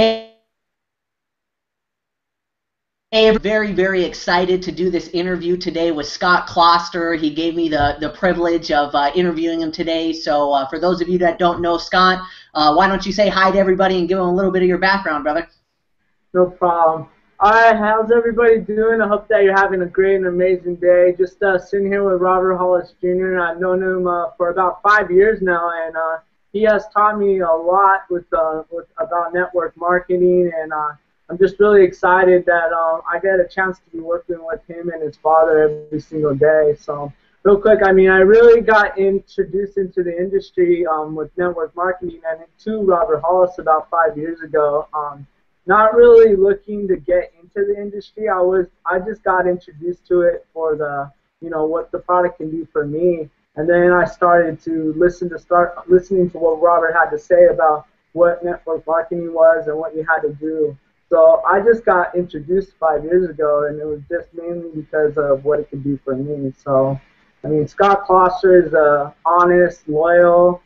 Hey, very, very excited to do this interview today with Scott Kloster. He gave me the privilege of interviewing him today. So for those of you that don't know Scott, why don't you say hi to everybody and give them a little bit of your background, brother? No problem. All right, how's everybody doing? I hope that you're having a great and amazing day. Just sitting here with Robert Hollis Jr. I've known him for about 5 years now, and he has taught me a lot with about network marketing, and I'm just really excited that I get a chance to be working with him and his father every single day. So, real quick, I mean, I really got introduced into the industry with network marketing and to Robert Hollis about 5 years ago. Not really looking to get into the industry. I just got introduced to it for the what the product can do for me, and then I started to start listening to what Robert had to say about what network marketing was and what you had to do. So I just got introduced 5 years ago, and it was just mainly because of what it could do for me. So I mean, Scott Kloster is honest, loyal.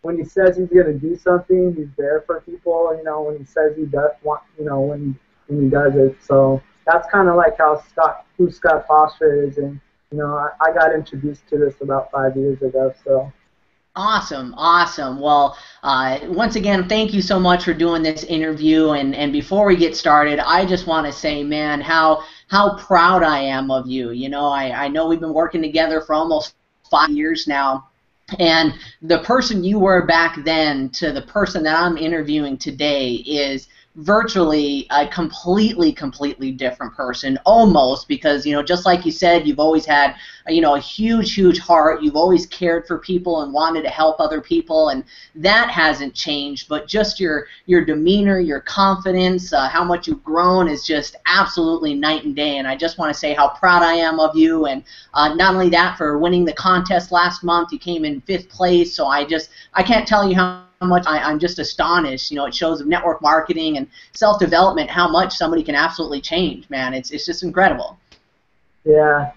When he says he's going to do something, he's there for people. When he says he does want, when he does it. So that's kind of like who Scott Foster is, and I got introduced to this about 5 years ago. So. Awesome, awesome. Well, once again, thank you so much for doing this interview. And before we get started, I just want to say, man, how proud I am of you. I know we've been working together for almost 5 years now. And the person you were back then to the person that I'm interviewing today is virtually a completely different person, almost, because just like you said, you've always had a huge heart. You've always cared for people and wanted to help other people, and that hasn't changed. But just your demeanor, your confidence, how much you've grown is just absolutely night and day. And I just want to say how proud I am of you, and not only that, for winning the contest last month. You came in 5th place, so I can't tell you how much I'm just astonished. It shows of network marketing and self-development how much somebody can absolutely change, man. It's just incredible. Yeah,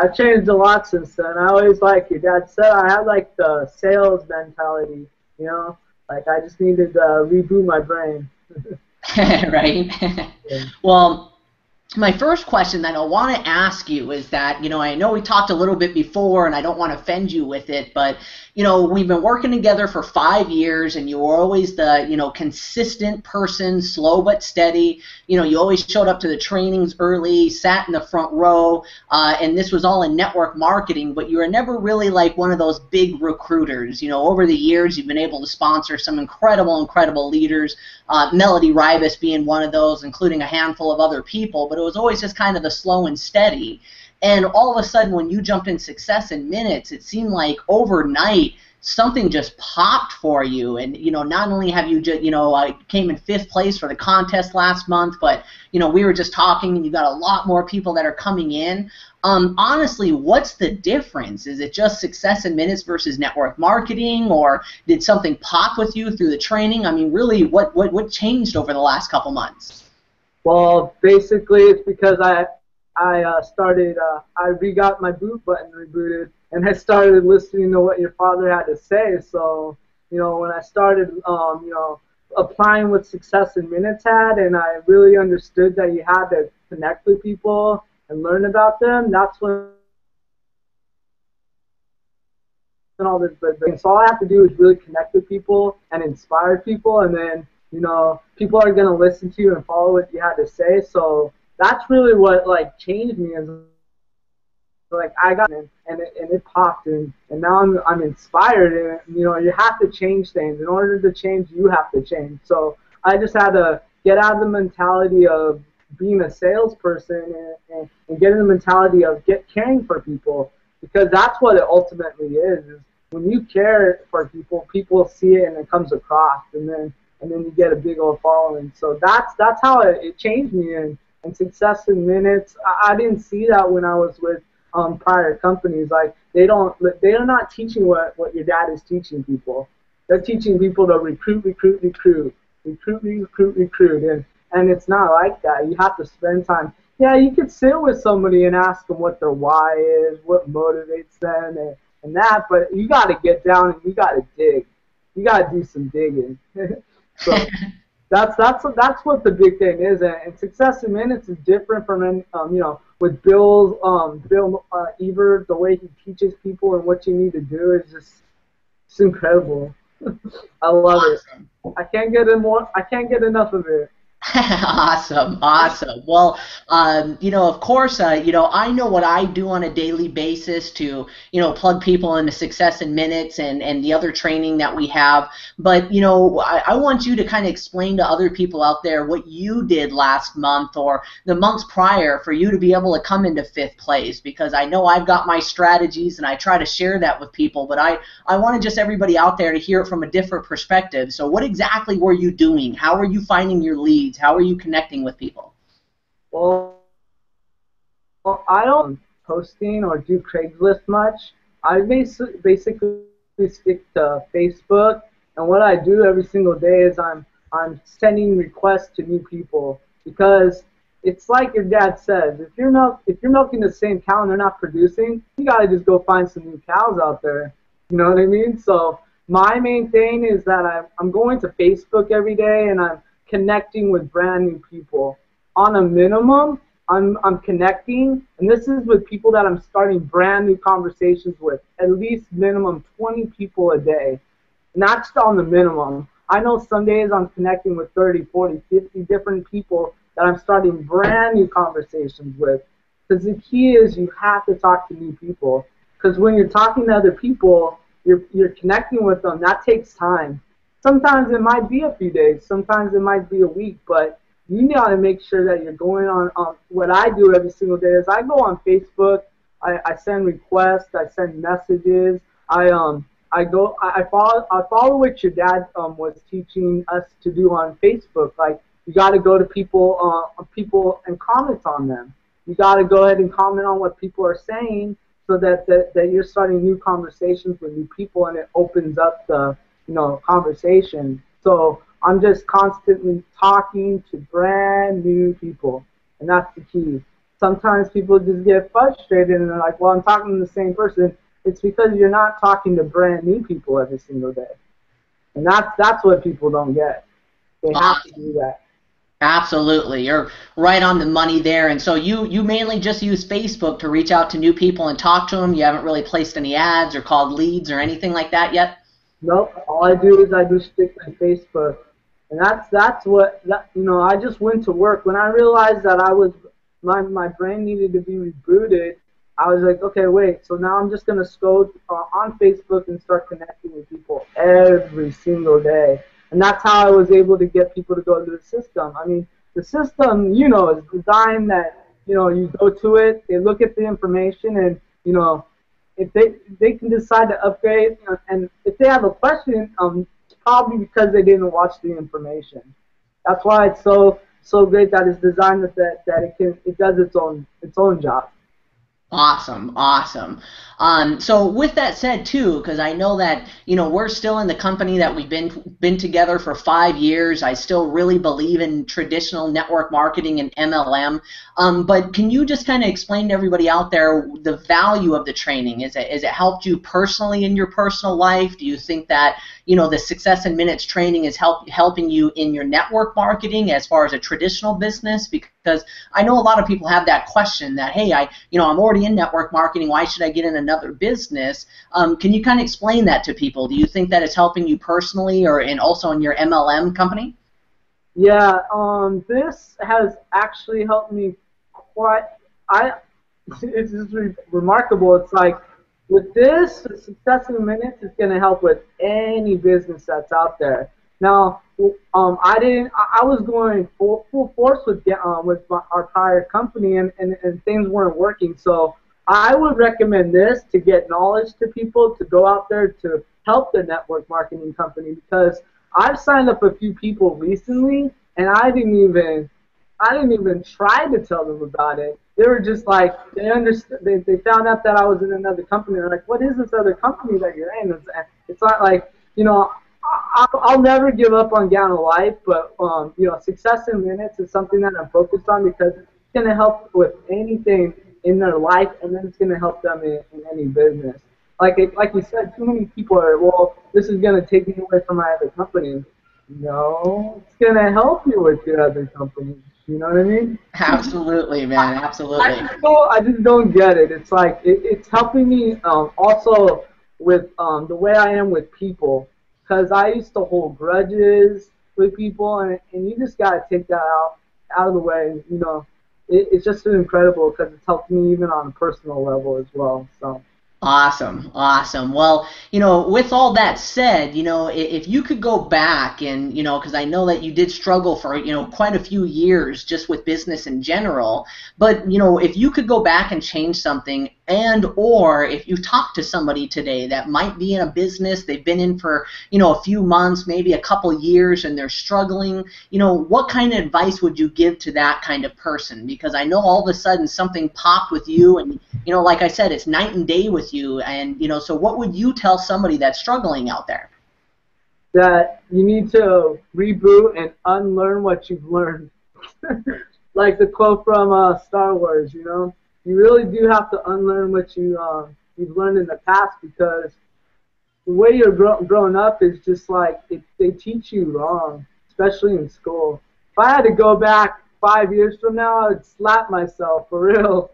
I've changed a lot since then. I always, like your dad said, I had like the sales mentality, like I just needed to reboot my brain. Right. Yeah. Well, my first question that I want to ask you is that, I know we talked a little bit before, and I don't want to offend you with it, but, we've been working together for 5 years, and you were always the, consistent person, slow but steady. You always showed up to the trainings early, sat in the front row, and this was all in network marketing, but you were never really like one of those big recruiters. Over the years, you've been able to sponsor some incredible leaders, Melody Ribas being one of those, including a handful of other people, but it was always just kind of the slow and steady. And all of a sudden, when you jumped in Success in Minutes, it seemed like overnight something just popped for you. And not only have you just came in 5th place for the contest last month, but we were just talking, and you got a lot more people that are coming in. Honestly, what's the difference? Is it just Success in Minutes versus network marketing, or did something pop with you through the training? I mean, really, what changed over the last couple months? Well, basically, it's because I got my boot button rebooted, and I started listening to what your father had to say. So, when I started, applying what Success in Minutes had, and I really understood that you had to connect with people and learn about them, that's when all this. So all I have to do is really connect with people and inspire people, and then, people are going to listen to you and follow what you had to say. So that's really what changed me, is I got in, and it popped, and now I'm inspired, and you have to change things. In order to change, you have to change. So I just had to get out of the mentality of being a salesperson and get in the mentality of caring for people, because that's what it ultimately is when you care for people, people see it and it comes across, and then you get a big old following. So that's how it changed me. And Success in Minutes, I didn't see that when I was with prior companies. Like they're not teaching what your dad is teaching people. They're teaching people to recruit, and it's not like that. You have to spend time. Yeah, you could sit with somebody and ask them what their why is, what motivates them, and that. But you got to get down and you got to dig. You got to do some digging. So That's what the big thing is, and success in minutes is different from with Bill Evers, the way he teaches people and what you need to do is just it's incredible. I love it. Awesome. I can't get enough of it. Awesome, awesome. Well, of course, I know what I do on a daily basis to, plug people into Success in Minutes and the other training that we have. But, I want you to kind of explain to other people out there what you did last month or the months prior for you to be able to come into fifth place, because I know I've got my strategies and I try to share that with people, but I want just everybody out there to hear it from a different perspective. So what exactly were you doing? How are you finding your leads? How are you connecting with people? Well, I don't posting or do Craigslist much. I basically stick to Facebook, and what I do every single day is I'm sending requests to new people because it's like your dad says, if you're milking the same cow and they're not producing, you gotta just go find some new cows out there. You know what I mean? So my main thing is that I'm going to Facebook every day and I'm connecting with brand new people. On a minimum, I'm connecting, and this is with people that I'm starting brand new conversations with, at least minimum 20 people a day. And that's on the minimum. I know some days I'm connecting with 30, 40, 50 different people that I'm starting brand new conversations with. Because the key is you have to talk to new people. Because when you're talking to other people, you're connecting with them. That takes time. Sometimes it might be a few days. Sometimes it might be a week. But you need to make sure that you're going on. What I do every single day is I go on Facebook. I send requests. I send messages. I follow what your dad was teaching us to do on Facebook. Like you got to go to people and comment on them. You got to go ahead and comment on what people are saying, so that you're starting new conversations with new people, and it opens up the conversation. So I'm just constantly talking to brand new people, and that's the key. Sometimes people just get frustrated and they're like, well, I'm talking to the same person. It's because you're not talking to brand new people every single day. And that's what people don't get. They have to do that. Absolutely. You're right on the money there. And so you mainly just use Facebook to reach out to new people and talk to them. You haven't really placed any ads or called leads or anything like that yet? Nope. All I do is I do stick to Facebook. And that's what I just went to work. When I realized that my brain needed to be rebooted, I was like, okay, wait. So now I'm just gonna go on Facebook and start connecting with people every single day. And that's how I was able to get people to go to the system. I mean, the system, is designed that, you go to it, they look at the information, and, if they can decide to upgrade, and if they have a question, it's probably because they didn't watch the information. That's why it's so great that it's designed that it does its own job. Awesome, awesome. So with that said too, because I know that we're still in the company that we've been together for 5 years. I still really believe in traditional network marketing and MLM. But can you just kind of explain to everybody out there the value of the training? Is it helped you personally in your personal life? Do you think that the Success in Minutes training is helping you in your network marketing as far as a traditional business? Because I know a lot of people have that question that, hey, I'm already in network marketing. Why should I get in another business? Can you kind of explain that to people? Do you think that it's helping you personally and also in your MLM company? Yeah, this has actually helped me quite. It's just remarkable. It's like with this, Success in Minutes is going to help with any business that's out there. Now, I was going full force with our prior company, and things weren't working. So I would recommend this to get knowledge to people, to go out there to help the network marketing company, because I've signed up a few people recently, and I didn't even try to tell them about it. They were just like, they understood. They found out that I was in another company. They're like, what is this other company that you're in? It's not like, I'll never give up on Gallon Life, but Success in Minutes is something that I'm focused on because it's going to help with anything in their life, and then it's going to help them in any business. Like you said, too many people are, well, this is going to take me away from my other company. No, it's gonna help you with your other companies. You know what I mean? Absolutely, man. Absolutely. I just don't get it. It's like it's helping me also with the way I am with people, because I used to hold grudges with people, and you just gotta take that out of the way. And, you know, it's just incredible because it's helped me even on a personal level as well. So. Awesome, awesome. Well, with all that said, if you could go back and, because I know that you did struggle for, quite a few years just with business in general, but, if you could go back and change something, and or if you talk to somebody today that might be in a business they've been in for, a few months, maybe a couple years, and they're struggling, what kind of advice would you give to that kind of person? Because I know all of a sudden something popped with you, and like I said, it's night and day with you. And, so what would you tell somebody that's struggling out there? That you need to reboot and unlearn what you've learned. Like the quote from Star Wars, you know? You really do have to unlearn what you've learned in the past, because the way you're growing up is just like they teach you wrong, especially in school. If I had to go back 5 years from now, I would slap myself for real.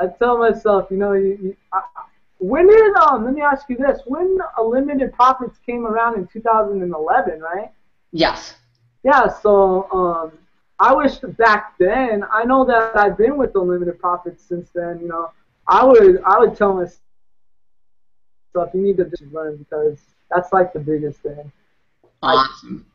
I tell myself, when did let me ask you this: when unlimited profits came around in 2011, right? Yes. Yeah. So I wish back then. I know that I've been with unlimited profits since then. You know, I would tell myself you need to just learn, because that's like the biggest thing. Awesome.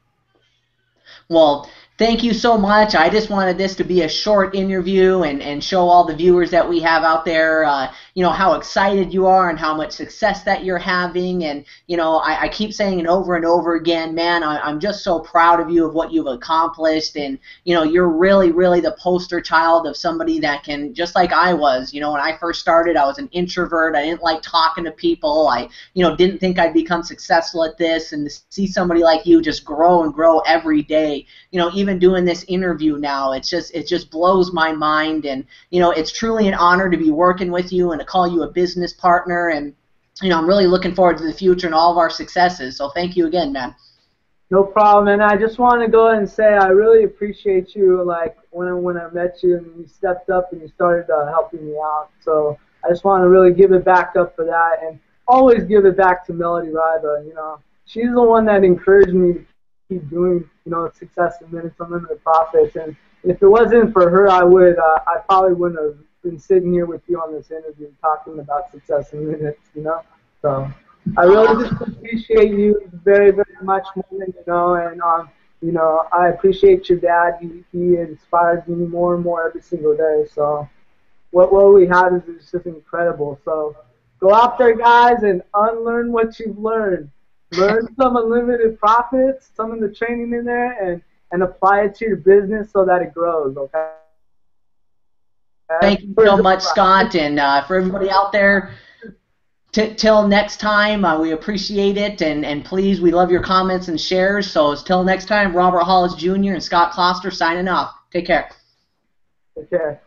Well, thank you so much. I just wanted this to be a short interview and show all the viewers that we have out there, how excited you are and how much success that you're having. And, I keep saying it over and over again, man, I'm just so proud of you of what you've accomplished. And, you're really, really the poster child of somebody that can, just like I was, when I first started, I was an introvert. I didn't like talking to people. I, didn't think I'd become successful at this. And to see somebody like you just grow and grow every day, even doing this interview now, it just blows my mind. And it's truly an honor to be working with you and to call you a business partner. And I'm really looking forward to the future and all of our successes. So thank you again, man. No problem, and I just want to go ahead and say I really appreciate you. Like when I met you and you stepped up and you started helping me out. So I just want to really give it back up for that, and always give it back to Melody Riva. She's the one that encouraged me to keep doing, Success in Minutes, Unlimited Profits. And if it wasn't for her, I probably wouldn't have been sitting here with you on this interview talking about Success in Minutes. So I really just appreciate you very, very much more than and I appreciate your dad. He inspires me more and more every single day. So what we have is just incredible. So go out there, guys, and unlearn what you've learned. Learn some unlimited profits, some of the training in there, and apply it to your business so that it grows. Okay. Thank you so much, Scott, and for everybody out there. Till next time, we appreciate it, and please, we love your comments and shares. So till next time, Robert Hollis Jr. and Scott Kloster signing off. Take care. Take care.